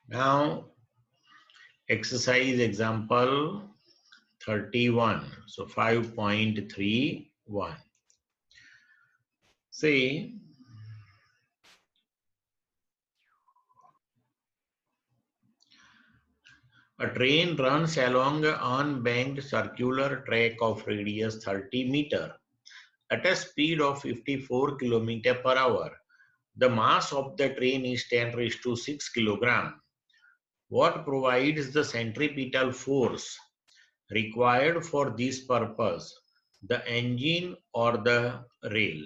Now, exercise example 31. So 5.31. Say, a train runs along an unbanked circular track of radius 30 meter at a speed of 54 km per hour. The mass of the train is 10 raised to 6 kilogram. What provides the centripetal force required for this purpose? The engine or the rail?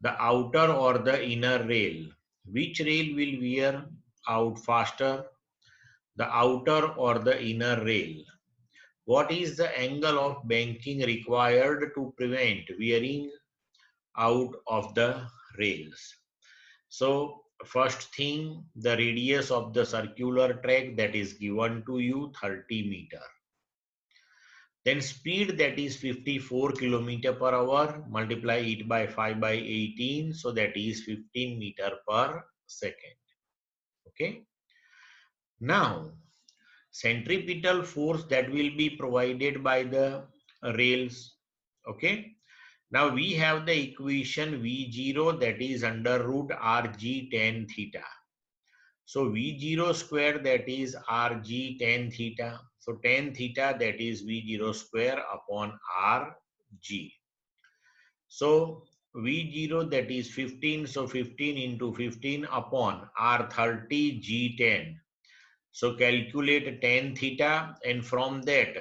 The outer or the inner rail? Which rail will wear out faster? The outer or the inner rail? What is the angle of banking required to prevent wearing out of the rails? So first thing, the radius of the circular track that is given to you 30 meter. Then speed that is 54 km per hour, multiply it by 5 by 18, so that is 15 meter per second. Okay. Now, centripetal force that will be provided by the rails. Okay. Now we have the equation V0 that is under root Rg tan theta. So V0 square that is Rg tan theta. So tan theta that is V0 square upon Rg. So V0 that is 15. So 15 into 15 upon R30 G10. So calculate tan theta, and from that,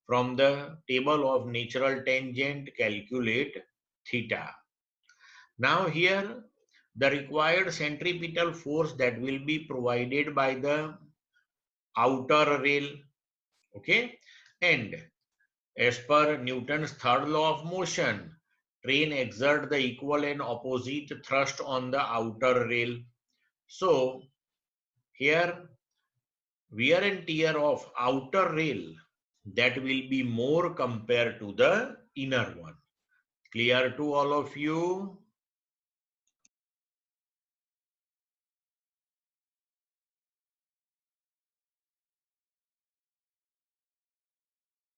from the table of natural tangent, calculate theta. Now here, the required centripetal force that will be provided by the outer rail, okay? And as per Newton's third law of motion, train exert the equal and opposite thrust on the outer rail. So here, wear and tear of outer rail, that will be more compared to the inner one. Clear to all of you?